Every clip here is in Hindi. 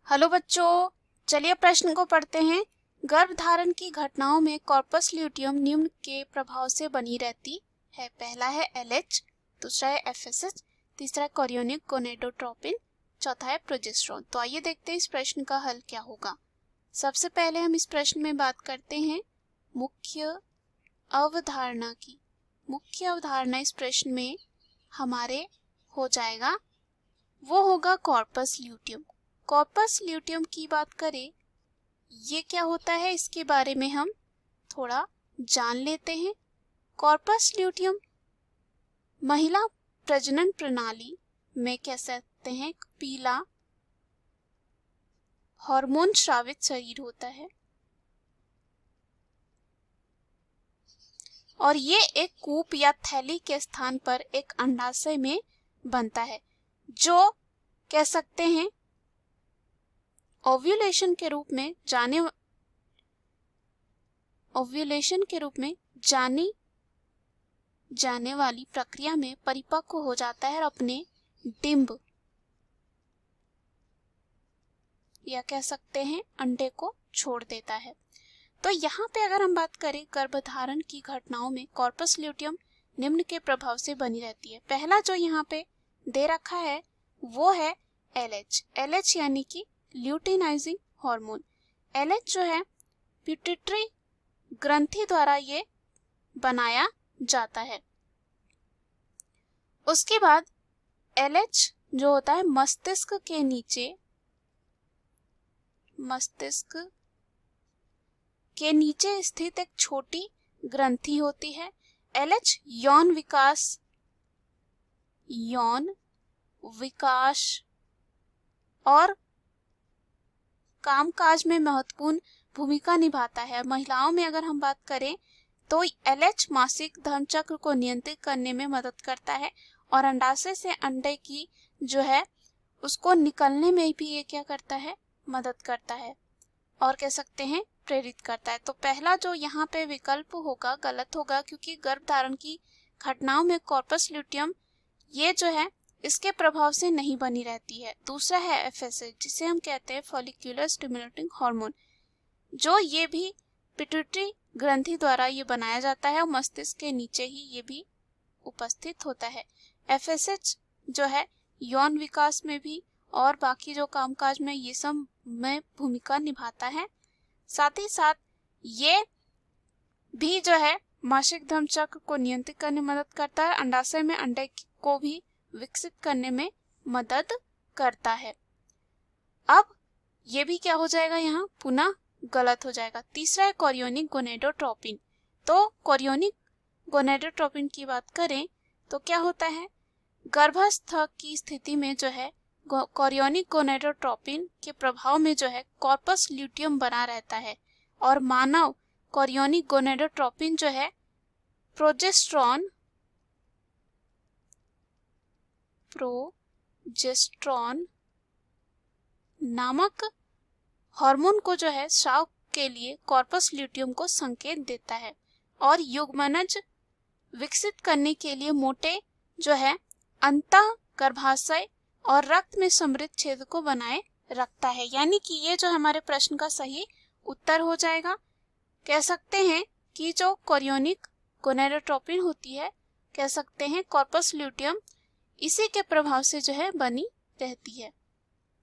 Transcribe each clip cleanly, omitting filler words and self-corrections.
हेलो बच्चों, चलिए प्रश्न को पढ़ते हैं। गर्भधारण की घटनाओं में कॉर्पस ल्यूटियम निम्न के प्रभाव से बनी रहती है। पहला है एलएच, दूसरा है एफएसएच, तीसरा है कोरियोनिक गोनेडोट्रोपिन, चौथा है प्रोजेस्टेरोन। तो आइए देखते हैं इस प्रश्न का हल क्या होगा। सबसे पहले हम इस प्रश्न में बात करते हैं मुख्य अवधारणा की। मुख्य अवधारणा इस प्रश्न में हमारे हो जाएगा, वो होगा कॉर्पस ल्यूटियम। कॉर्पस ल्यूटियम की बात करें, ये क्या होता है इसके बारे में हम थोड़ा जान लेते हैं। कॉर्पस ल्यूटियम महिला प्रजनन प्रणाली में कह सकते हैं पीला हार्मोन स्रावित शरीर होता है और ये एक कूप या थैली के स्थान पर एक अंडाशय में बनता है, जो कह सकते हैं ओव्यूलेशन के रूप में जानी जाने वाली प्रक्रिया में परिपक्व हो जाता है और अपने डिंब या कह सकते हैं अंडे को छोड़ देता है। तो यहाँ पे अगर हम बात करें गर्भधारण की घटनाओं में कॉर्पस ल्यूटियम निम्न के प्रभाव से बनी रहती है। पहला जो यहाँ पे दे रखा है वो है एलएच। एलएच यानी कि ल्यूटिनाइजिंग हार्मोन। एलएच जो है पिट्यूटरी ग्रंथि द्वारा ये बनाया जाता है। उसके बाद एलएच जो होता है मस्तिष्क के नीचे स्थित एक छोटी ग्रंथि होती है। एलएच यौन विकास और कामकाज में महत्वपूर्ण भूमिका निभाता है। महिलाओं में अगर हम बात करें तो एलएच मासिक धर्म चक्र को नियंत्रित करने में मदद करता है और अंडाशय से अंडे की जो है उसको निकलने में भी ये क्या करता है, मदद करता है और कह सकते हैं प्रेरित करता है। तो पहला जो यहाँ पे विकल्प होगा गलत होगा, क्योंकि गर्भधारण की घटनाओं में कॉर्पस ल्यूटियम ये जो है इसके प्रभाव से नहीं बनी रहती है। दूसरा है एफएसएच, जिसे हम कहते हैं फॉलिक्यूलर स्टिमुलेटिंग हार्मोन, जो ये भी पिट्यूटरी ग्रंथि द्वारा ये बनाया जाता है और मस्तिष्क के नीचे ही ये भी उपस्थित होता है। एफएसएच जो है यौन विकास में भी और बाकी जो कामकाज में ये सब में भूमिका निभाता है। साथ ही साथ ये भी जो है मासिक धर्म चक्र को नियंत्रित करने में मदद करता है। अंडाशय में अंडे को भी विकसित करने में मदद करता है। अब ये भी क्या हो जाएगा, यहाँ पुनः गलत हो जाएगा। तीसरा है कोरियोनिक गोनेडोट्रोपिन। तो कोरियोनिक गोनेडोट्रोपिन की बात करें तो क्या होता है, गर्भस्थ की स्थिति में जो है कोरियोनिक गोनेडोट्रोपिन के प्रभाव में जो है कॉर्पस ल्यूटियम बना रहता है और मानव कोरियोनिक गोनेडोट्रोपिन जो है प्रोजेस्टेरोन नामक हार्मोन को जो है स्राव के लिए कॉर्पस ल्यूटियम को संकेत देता है और युग्मनज विकसित करने के लिए मोटे जो है अंतः गर्भाशय और रक्त में समृद्ध क्षेत्र को बनाए रखता है। यानी कि ये जो हमारे प्रश्न का सही उत्तर हो जाएगा। कह सकते हैं कि जो कोरियोनिक गोनेडोट्रोपिन होती है, कह सकते हैं कॉर्पस ल्यूटियम इसी के प्रभाव से जो है बनी रहती है।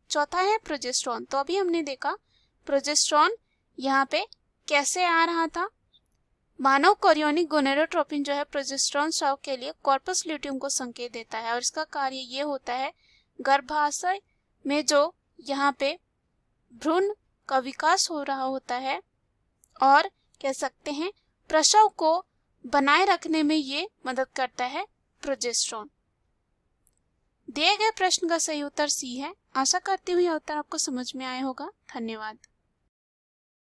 चौथा है प्रोजेस्टेरोन। तो अभी हमने देखा प्रोजेस्टेरोन यहाँ पे कैसे आ रहा था। मानव कोरियोनिक गोनेडोट्रोपिन जो है प्रोजेस्टेरोन स्राव के लिए कॉर्पस ल्यूटियम को संकेत देता है और इसका कार्य ये होता है गर्भाशय में जो यहाँ पे भ्रूण का विकास हो रहा होता है और कह सकते हैं प्रसव को बनाए रखने में ये मदद करता है प्रोजेस्टेरोन। दिए गए प्रश्न का सही उत्तर सी है। आशा करती हूँ यह उत्तर आपको समझ में आया होगा। धन्यवाद।